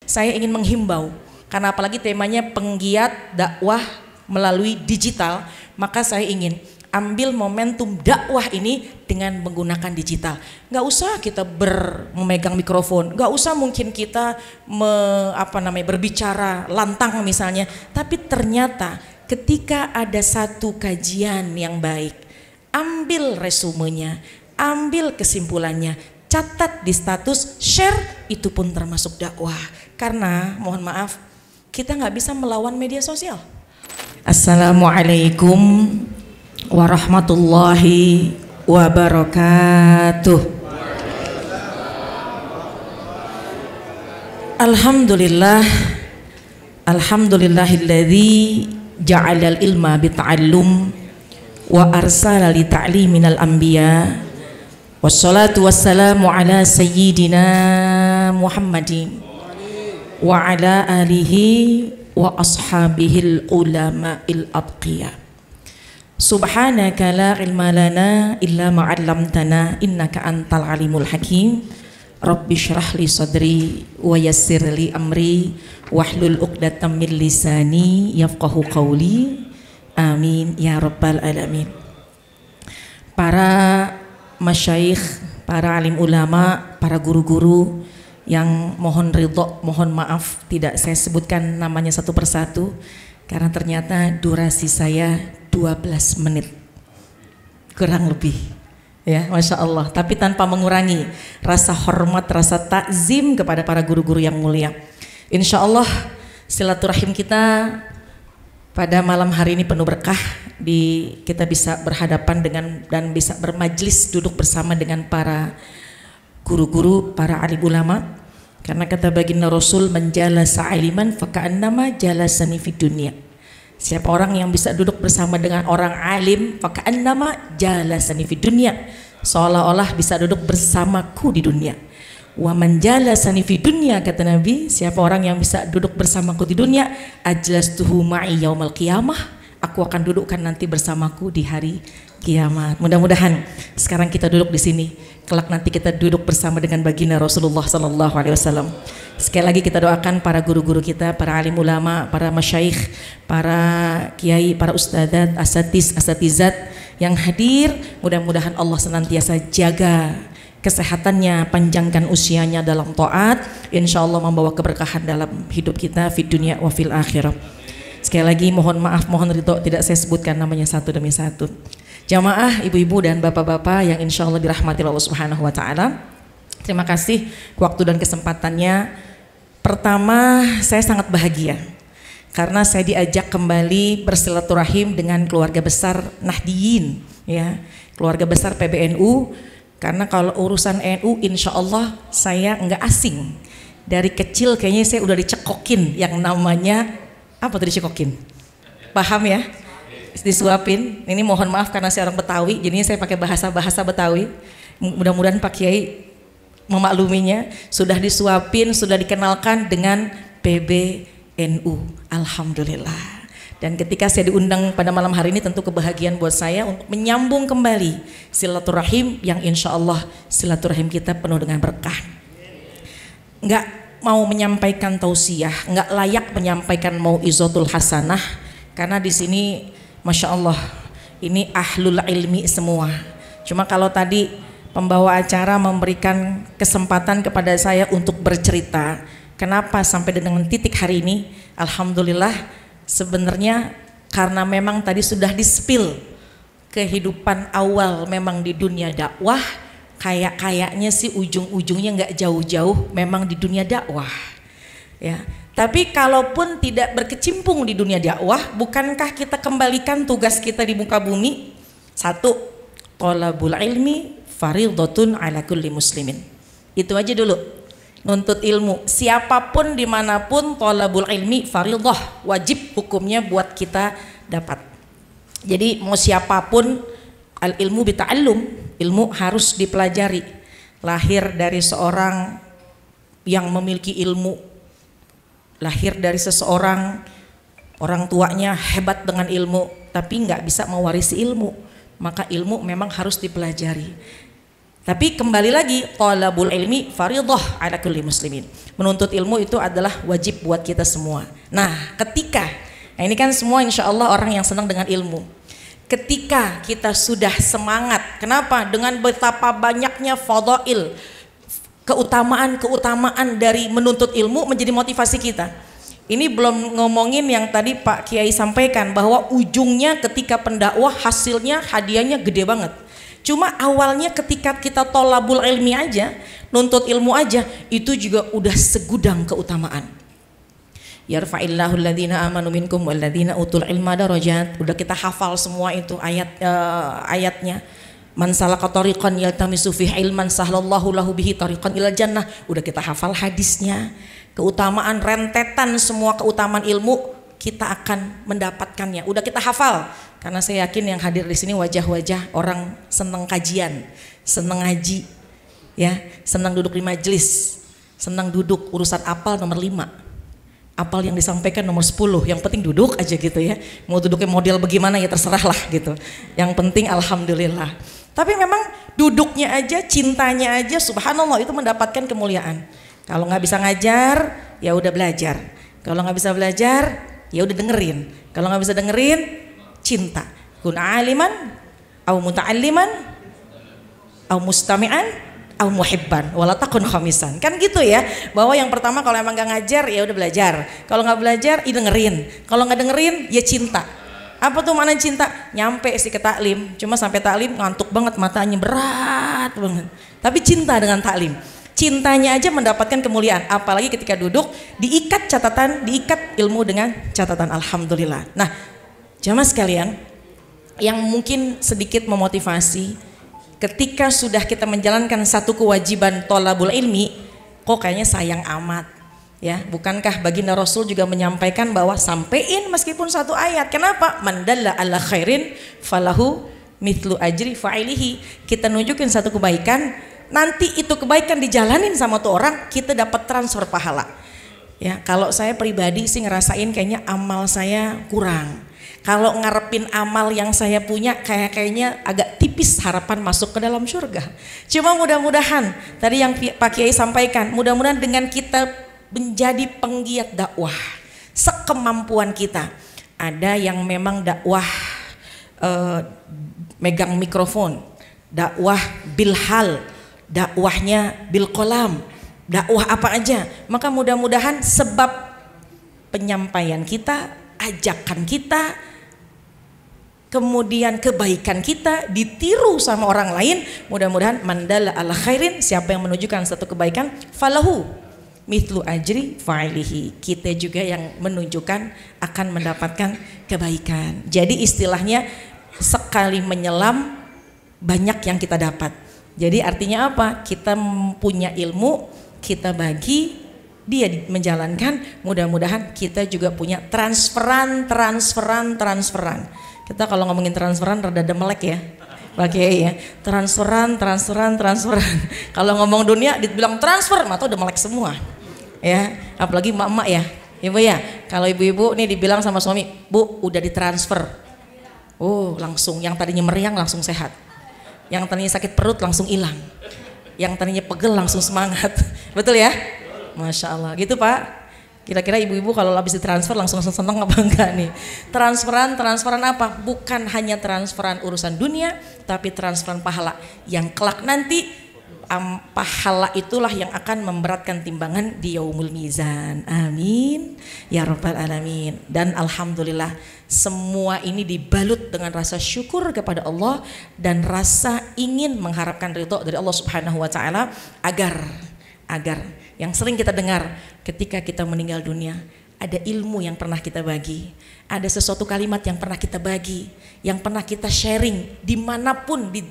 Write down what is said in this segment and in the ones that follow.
saya ingin menghimbau, karena apalagi temanya penggiat dakwah melalui digital, maka saya ingin ambil momentum dakwah ini dengan menggunakan digital. Nggak usah kita memegang mikrofon, nggak usah mungkin kita berbicara lantang misalnya, tapi ternyata ketika ada satu kajian yang baik, ambil resumenya, ambil kesimpulannya, catat di status, share, itu pun termasuk dakwah. Karena mohon maaf, kita nggak bisa melawan media sosial. Assalamualaikum warahmatullahi wabarakatuh. Alhamdulillah, alhamdulillahilladzi ja'alal ilma bita'allum wa arsala li ta'liminal anbiya wassalatu wassalamu ala sayyidina Muhammadin wa ala alihi wa ashabihil ulama'il atqiya. Subhanaka la ilma lana illa ma 'allamtana innaka antal alimul hakim. Rabbi shrah li sadri wa yassir li amri wahlul 'uqdatam min lisani yafqahu qawli. Amin ya rabbal alamin. Para masyayikh, para alim ulama, para guru-guru yang mohon ridho, mohon maaf tidak saya sebutkan namanya satu persatu karena ternyata durasi saya 12 menit kurang lebih ya, Masya Allah, tapi tanpa mengurangi rasa hormat, rasa takzim kepada para guru-guru yang mulia. Insya Allah silaturahim kita pada malam hari ini penuh berkah, kita bisa berhadapan dengan dan bisa bermajlis duduk bersama dengan para guru-guru, para alim ulama, karena kata baginda Rasul, menjalasa aliman faka'annama jalasani fid dunya. Siapa orang yang bisa duduk bersama dengan orang alim, faka'annama jalasani fid dunya, seolah-olah bisa duduk bersamaku di dunia. Wa man jalasani fid dunya, kata Nabi, siapa orang yang bisa duduk bersamaku di dunia, ajlastuhu ma'i yaumal qiyamah, aku akan dudukkan nanti bersamaku di hari kiamat. Mudah-mudahan sekarang kita duduk di sini, kelak nanti kita duduk bersama dengan baginda Rasulullah sallallahu alaihi wasallam. Sekali lagi kita doakan para guru-guru kita, para alim ulama, para masyayikh, para kiai, para ustadzat, asatizat yang hadir, mudah-mudahan Allah senantiasa jaga kesehatannya, panjangkan usianya dalam taat, insyaallah membawa keberkahan dalam hidup kita fid dunya wa fil akhirah. Sekali lagi mohon maaf, mohon ridho tidak saya sebutkan namanya satu demi satu. Jamaah, ibu-ibu dan bapak-bapak yang insya Allah dirahmati Allah Subhanahu wa Ta'ala, terima kasih waktu dan kesempatannya. Pertama, saya sangat bahagia karena saya diajak kembali bersilaturahim dengan keluarga besar Nahdiyin, ya, keluarga besar PBNU. Karena kalau urusan NU, insya Allah saya nggak asing. Dari kecil kayaknya saya udah dicekokin yang namanya apa tuh, dicekokin? Paham ya? Disuapin. Ini mohon maaf karena saya orang Betawi, jadinya saya pakai bahasa Betawi. Mudah-mudahan Pak Kiai memakluminya. Sudah disuapin, sudah dikenalkan dengan PBNU. Alhamdulillah. Dan ketika saya diundang pada malam hari ini, tentu kebahagiaan buat saya untuk menyambung kembali silaturahim yang insya Allah silaturahim kita penuh dengan berkah. Nggak mau menyampaikan tausiah, nggak layak menyampaikan mau'izatul hasanah, karena di sini Masya Allah, ini ahlul ilmi semua. Cuma kalau tadi pembawa acara memberikan kesempatan kepada saya untuk bercerita, kenapa sampai dengan titik hari ini, alhamdulillah, sebenarnya karena memang tadi sudah di-spill kehidupan awal memang di dunia dakwah, kayaknya sih ujung-ujungnya nggak jauh-jauh memang di dunia dakwah, ya. Tapi kalaupun tidak berkecimpung di dunia dakwah, bukankah kita kembalikan tugas kita di muka bumi? Satu, thalabul ilmi fardhatun ala kulli muslimin. Itu aja dulu, nuntut ilmu. Siapapun dimanapun, thalabul ilmi fardhah, wajib hukumnya buat kita dapat. Jadi mau siapapun, al ilmu bita'allum, ilmu harus dipelajari. Lahir dari seorang yang memiliki ilmu, lahir dari seseorang orang tuanya hebat dengan ilmu tapi nggak bisa mewarisi ilmu, maka ilmu memang harus dipelajari. Tapi kembali lagi, thalabul ilmi fardhah ala kulli muslimin. Menuntut ilmu itu adalah wajib buat kita semua. Nah, ini kan semua insya Allah orang yang senang dengan ilmu. Ketika kita sudah semangat, kenapa? Dengan betapa banyaknya fadhail, keutamaan dari menuntut ilmu menjadi motivasi kita. Ini belum ngomongin yang tadi Pak Kiai sampaikan bahwa ujungnya ketika pendakwah hasilnya hadiahnya gede banget. Cuma awalnya ketika kita thalabul ilmi aja, nuntut ilmu aja, itu juga udah segudang keutamaan. Yarfa'illahu alladhina amanu minkum walladhina utul ilma darajat. Udah kita hafal semua itu ayatnya. Man salaka tariqan yaltamisu fihi ilman sahlallahu lahu bihi tariqan ilal jannah. Udah kita hafal hadisnya. Keutamaan rentetan semua keutamaan ilmu kita akan mendapatkannya. Udah kita hafal. Karena saya yakin yang hadir di sini wajah-wajah orang senang kajian, senang ngaji, ya, senang duduk di majelis, senang duduk urusan apal nomor 5, apal yang disampaikan nomor 10, yang penting duduk aja gitu ya. Mau duduknya model bagaimana ya terserah lah gitu. Yang penting alhamdulillah. Tapi memang duduknya aja, cintanya aja, subhanallah itu mendapatkan kemuliaan. Kalau nggak bisa ngajar, ya udah belajar. Kalau nggak bisa belajar, ya udah dengerin. Kalau nggak bisa dengerin, cinta. Kun aliman, au muta'alliman, au mustami'an, au muhibban, wala takun khamisan. Kan gitu ya. Bahwa yang pertama kalau emang nggak ngajar, ya udah belajar. Kalau nggak belajar, ya dengerin. Kalau nggak dengerin, ya cinta. Apa tuh makna cinta? Nyampe sih ke taklim. Cuma sampai taklim ngantuk banget, matanya berat banget. Tapi cinta dengan taklim. Cintanya aja mendapatkan kemuliaan, apalagi ketika duduk diikat catatan, diikat ilmu dengan catatan. Alhamdulillah. Nah, jamaah sekalian yang mungkin sedikit memotivasi, ketika sudah kita menjalankan satu kewajiban thalabul ilmi, kok kayaknya sayang amat ya. Bukankah baginda Rasul juga menyampaikan bahwa sampein meskipun satu ayat. Kenapa? Mandalla ala khairin falahu mithlu ajri fa'ilihi. Kita nunjukin satu kebaikan, nanti itu kebaikan dijalanin sama tuh orang, kita dapat transfer pahala. Ya, kalau saya pribadi sih ngerasain kayaknya amal saya kurang. Kalau ngarepin amal yang saya punya, kayaknya agak tipis harapan masuk ke dalam surga. Cuma mudah-mudahan tadi yang Pak Kiai sampaikan, mudah-mudahan dengan kita menjadi penggiat dakwah sekemampuan kita. Ada yang memang dakwah megang mikrofon, dakwah bilhal, dakwahnya bil kolam, dakwah apa aja. Maka mudah-mudahan sebab penyampaian kita, ajakan kita, kemudian kebaikan kita ditiru sama orang lain. Mudah-mudahan mandala ala khairin, siapa yang menunjukkan satu kebaikan, falahu mithlu ajri fa'ilihi, kita juga yang menunjukkan akan mendapatkan kebaikan. Jadi istilahnya sekali menyelam banyak yang kita dapat. Jadi artinya apa? Kita punya ilmu, kita bagi, dia menjalankan, mudah-mudahan kita juga punya transferan. Kita kalau ngomongin transferan rada demelek ya, pakai ya, transferan. Kalau ngomong dunia dibilang transfer, mata udah melek semua, ya. Apalagi emak-emak ya, ibu ya. Kalau ibu-ibu nih dibilang sama suami, bu udah ditransfer, oh langsung, yang tadinya meriang langsung sehat, yang tadinya sakit perut langsung hilang, yang tadinya pegel langsung semangat, betul ya? Masya Allah, gitu Pak. Kira-kira ibu-ibu kalau habis ditransfer langsung seneng apa enggak nih? Transferan apa? Bukan hanya transferan urusan dunia, tapi transferan pahala yang kelak nanti pahala itulah yang akan memberatkan timbangan di yaumul mizan. Amin ya rabbal alamin. Dan alhamdulillah semua ini dibalut dengan rasa syukur kepada Allah dan rasa ingin mengharapkan ridho dari Allah Subhanahu wa taala agar yang sering kita dengar ketika kita meninggal dunia, ada ilmu yang pernah kita bagi, ada sesuatu kalimat yang pernah kita bagi, yang pernah kita sharing dimanapun di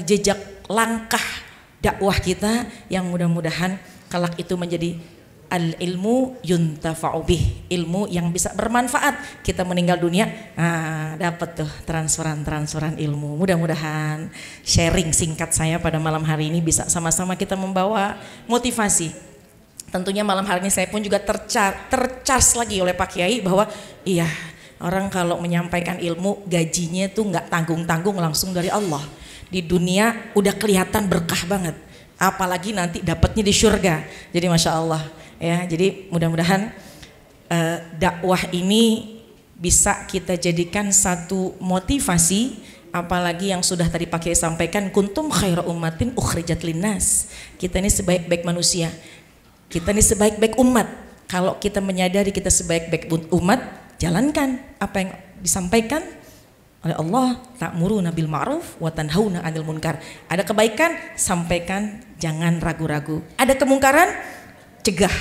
jejak langkah dakwah kita, yang mudah-mudahan kelak itu menjadi al-ilmu yuntafa'u bih, ilmu yang bisa bermanfaat. Kita meninggal dunia, dapat tuh transferan ilmu. Mudah-mudahan sharing singkat saya pada malam hari ini bisa sama-sama kita membawa motivasi. Tentunya malam hari ini saya pun juga tercas lagi oleh Pak Kiai bahwa iya, orang kalau menyampaikan ilmu gajinya tuh nggak tanggung-tanggung langsung dari Allah. di dunia udah kelihatan berkah banget, apalagi nanti dapatnya di surga. Jadi masya Allah ya. Jadi mudah-mudahan dakwah ini bisa kita jadikan satu motivasi, apalagi yang sudah tadi pakai sampaikan, kuntum khaira ummatin ukhrijat linnas. Kita ini sebaik-baik manusia, kita ini sebaik-baik umat. Kalau kita menyadari kita sebaik-baik umat, jalankan apa yang disampaikan oleh Allah, ta'muruna bil ma'ruf wa tanhauna 'anil munkar. Ada kebaikan, sampaikan, jangan ragu-ragu. Ada kemungkaran, cegah.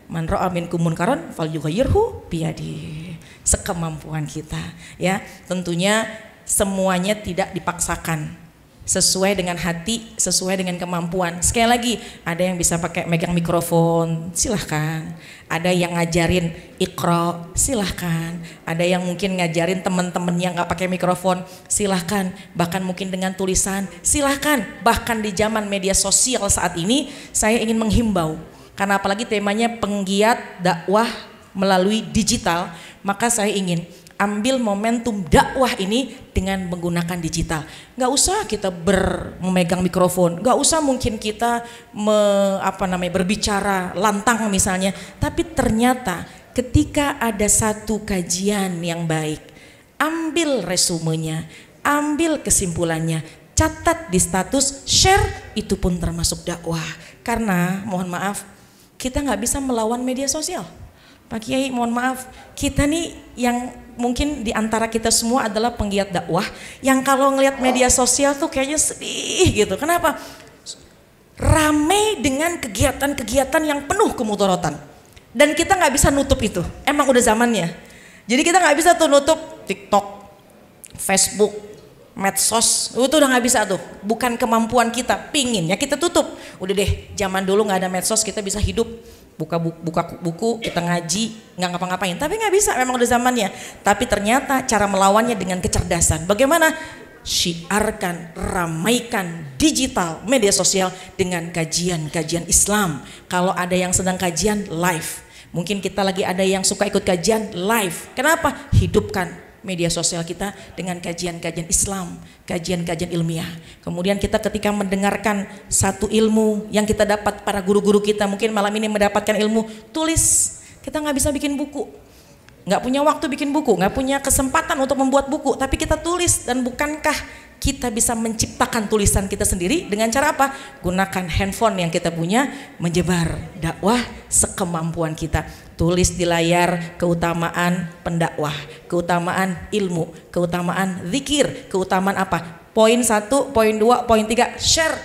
Man ra'a minkum munkaran falyughayyirhu biyadihi. Sekemampuan kita ya. Tentunya semuanya tidak dipaksakan, sesuai dengan hati, sesuai dengan kemampuan. Sekali lagi, ada yang bisa pakai megang mikrofon, silahkan. Ada yang ngajarin Iqra, silahkan. Ada yang mungkin ngajarin teman-teman yang nggak pakai mikrofon, silahkan. Bahkan mungkin dengan tulisan, silahkan. Bahkan di zaman media sosial saat ini, saya ingin menghimbau, karena apalagi temanya penggiat dakwah melalui digital, maka saya ingin ambil momentum dakwah ini dengan menggunakan digital. Nggak usah kita memegang mikrofon, nggak usah mungkin kita berbicara lantang misalnya, tapi ternyata ketika ada satu kajian yang baik, ambil resumenya, ambil kesimpulannya, catat di status, share, itu pun termasuk dakwah. Karena mohon maaf, kita nggak bisa melawan media sosial. Pak Kiai, mohon maaf, kita nih yang mungkin di antara kita semua adalah penggiat dakwah yang kalau ngelihat media sosial tuh kayaknya sedih gitu. Kenapa? Ramai dengan kegiatan-kegiatan yang penuh kemudorotan, dan kita nggak bisa nutup itu. Emang udah zamannya. Jadi kita nggak bisa tuh nutup TikTok, Facebook, medsos, itu udah nggak bisa tuh. Bukan kemampuan kita, pinginnya kita tutup. Udah deh, zaman dulu nggak ada medsos, kita bisa hidup. Buka buku, kita ngaji, nggak ngapa-ngapain, tapi nggak bisa, memang udah zamannya. Tapi ternyata cara melawannya dengan kecerdasan. Bagaimana? Syiarkan, ramaikan digital, media sosial dengan kajian-kajian Islam. Kalau ada yang sedang kajian, live. Mungkin kita lagi ada yang suka ikut kajian, live. Kenapa? Hidupkan media sosial kita dengan kajian-kajian Islam, kajian-kajian ilmiah. Kemudian kita ketika mendengarkan satu ilmu yang kita dapat, para guru-guru kita mungkin malam ini mendapatkan ilmu, tulis. Kita nggak bisa bikin buku, nggak punya waktu bikin buku, nggak punya kesempatan untuk membuat buku, tapi kita tulis. Dan bukankah kita bisa menciptakan tulisan kita sendiri dengan cara apa? Gunakan handphone yang kita punya, menyebar dakwah sekemampuan kita. Tulis di layar keutamaan pendakwah, keutamaan ilmu, keutamaan zikir, keutamaan apa? Poin 1, poin 2, poin 3, share.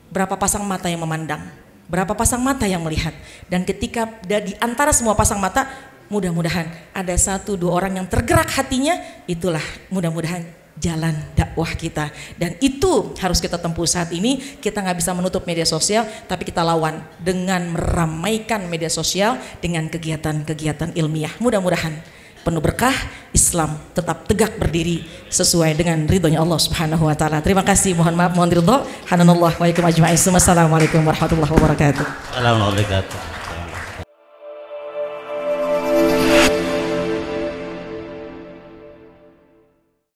Berapa pasang mata yang memandang? Berapa pasang mata yang melihat? Dan ketika di antara semua pasang mata, mudah-mudahan ada 1-2 orang yang tergerak hatinya, itulah mudah-mudahan jalan dakwah kita. Dan itu harus kita tempuh saat ini. Kita nggak bisa menutup media sosial, tapi kita lawan dengan meramaikan media sosial dengan kegiatan-kegiatan ilmiah. Mudah-mudahan penuh berkah, Islam tetap tegak berdiri sesuai dengan ridhonya Allah Subhanahu wa taala. Terima kasih, mohon maaf, mohon ridho. Hananallah wa ikum ajma'in. Wassalamualaikum warahmatullahi wabarakatuh. Assalamualaikum.